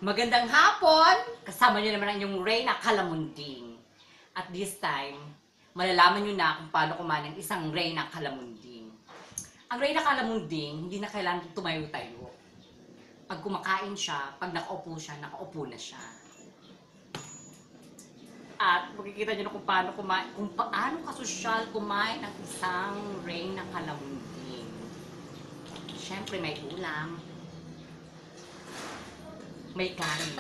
Magandang hapon! Kasama niyo naman ang inyong Reyna Calamunding. At this time, malalaman niyo na kung paano kumain ng isang Reyna Calamunding. Ang Reyna Calamunding, hindi na kailangan tumayo-tayo. Pag kumakain siya, pag nakaupo siya, nakaupo na siya. At makikita niyo na kung paano kasosyal kumain ng isang Reyna Calamunding. Siyempre may ulam, may kanin.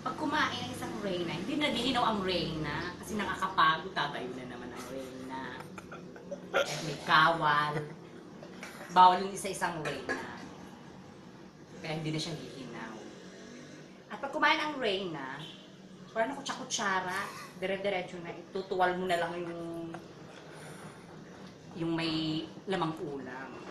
Pag kumain ng isang Reyna, hindi naghihinaw ang Reyna kasi nakakapagod, tatayo na naman ang Reyna. At may kawal. Bawal yung isa-isang Reyna. Kaya hindi na siya hihinaw. At pag kumain ang Reyna, parang kutsa-kutsara, dire-diretso na, itutuwal mo na lang yung may lamang ulam.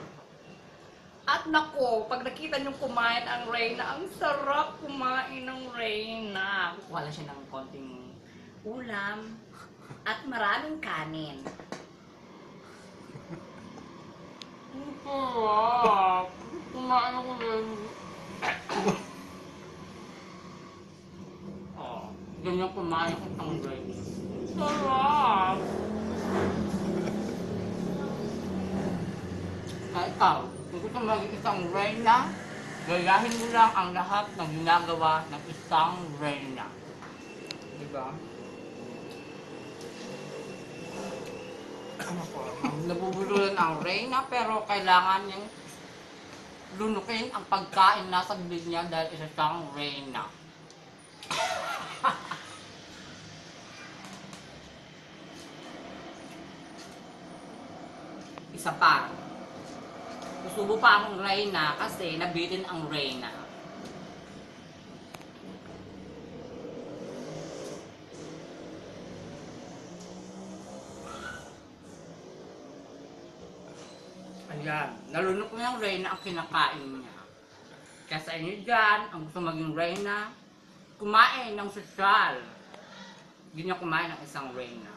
At nako, pag nakita nyo kumain ang Reyna, ang sarap kumain ng Reyna. Kukuha lang siya ng konting ulam at maraming kanin. Ang sarap. Kumain ako Reyna. Oh, ganyan kumain ang Reyna. Sarap. Ikaw, kung gusto mo maging isang Reyna, gayahin mo lang ang lahat ng ginagawa ng isang Reyna. Diba? Ano po? Nabubululan ang Reyna pero kailangan niyang lunukin ang pagkain nasa bibig niya dahil isa siyang Reyna. Isa pa. Susubo pa akong Reyna kasi nabitin ang Reyna. Ayan, nalunok mo yung Reyna ang kinakain niya. Kaya sa inyo dyan, ang gusto maging Reyna, kumain ng sosyal. Hindi niya kumain ng isang Reyna.